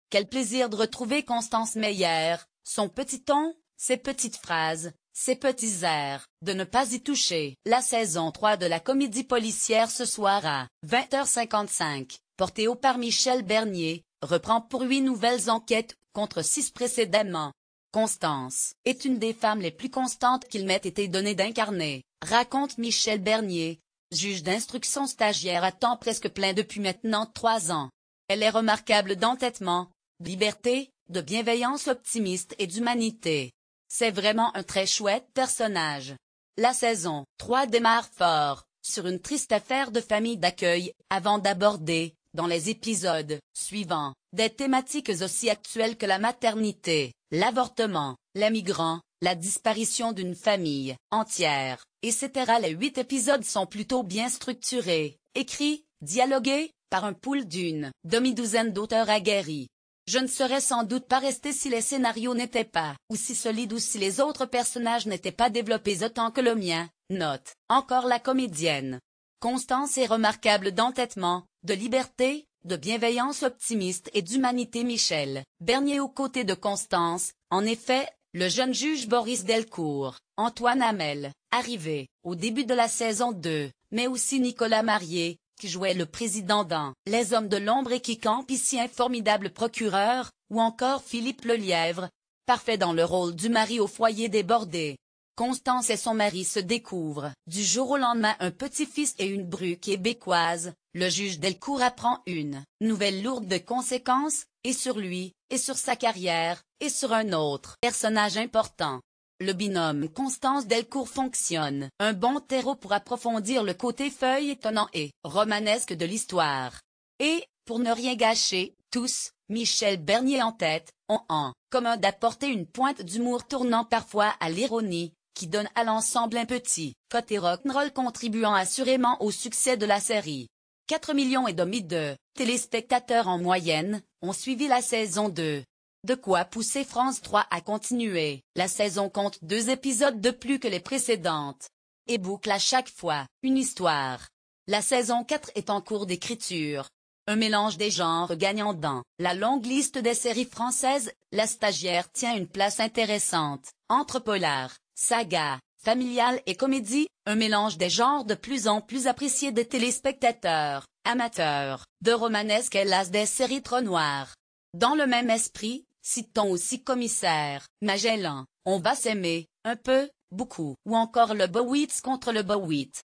Quel plaisir de retrouver Constance Meyer, son petit ton, ses petites phrases, ses petits airs, de ne pas y toucher. La saison 3 de la comédie policière ce soir à 20h55, portée au par Michel Bernier, reprend pour 8 nouvelles enquêtes, contre 6 précédemment. Constance est une des femmes les plus constantes qu'il m'ait été donné d'incarner, raconte Michel Bernier, juge d'instruction stagiaire à temps presque plein depuis maintenant 3 ans. Elle est remarquable d'entêtement, de liberté, de bienveillance optimiste et d'humanité. C'est vraiment un très chouette personnage. La saison 3 démarre fort, sur une triste affaire de famille d'accueil, avant d'aborder, dans les épisodes suivants, des thématiques aussi actuelles que la maternité, l'avortement, les migrants, la disparition d'une famille entière, etc. Les 8 épisodes sont plutôt bien structurés, écrits, dialogués, par un pool d'une demi-douzaine d'auteurs aguerris. Je ne serais sans doute pas resté si les scénarios n'étaient pas aussi solides ou si les autres personnages n'étaient pas développés autant que le mien, note encore la comédienne. Constance est remarquable d'entêtement, de liberté, de bienveillance optimiste et d'humanité. Michel Bernier aux côtés de Constance, en effet, le jeune juge Boris Delcourt, Antoine Hamel, arrivé au début de la saison 2, mais aussi Nicolas Marié, qui jouait le président dans Les Hommes de l'ombre et qui campe ici un formidable procureur, ou encore Philippe Lelièvre, parfait dans le rôle du mari au foyer débordé. Constance et son mari se découvrent, du jour au lendemain un petit-fils et une bru québécoise. Le juge Delcourt apprend une nouvelle lourde de conséquences, et sur lui, et sur sa carrière, et sur un autre personnage important. Le binôme Constance Delcourt fonctionne, un bon terreau pour approfondir le côté feuilletonnant et romanesque de l'histoire. Et, pour ne rien gâcher, tous, Michel Bernier en tête, ont en commun d'apporter une pointe d'humour tournant parfois à l'ironie, qui donne à l'ensemble un petit côté rock'n'roll contribuant assurément au succès de la série. 4,5 millions de téléspectateurs en moyenne ont suivi la saison 2. De quoi pousser France 3 à continuer. La saison compte 2 épisodes de plus que les précédentes. Et boucle à chaque fois une histoire. La saison 4 est en cours d'écriture. Un mélange des genres gagnant dans la longue liste des séries françaises. La stagiaire tient une place intéressante, entre polar, saga, familiale et comédie, un mélange des genres de plus en plus appréciés des téléspectateurs, amateurs, de romanesque et las des séries trop noires. Dans le même esprit, citons aussi Commissaire Magellan, On va s'aimer, un peu, beaucoup, ou encore le Bowitz contre le Bowitz.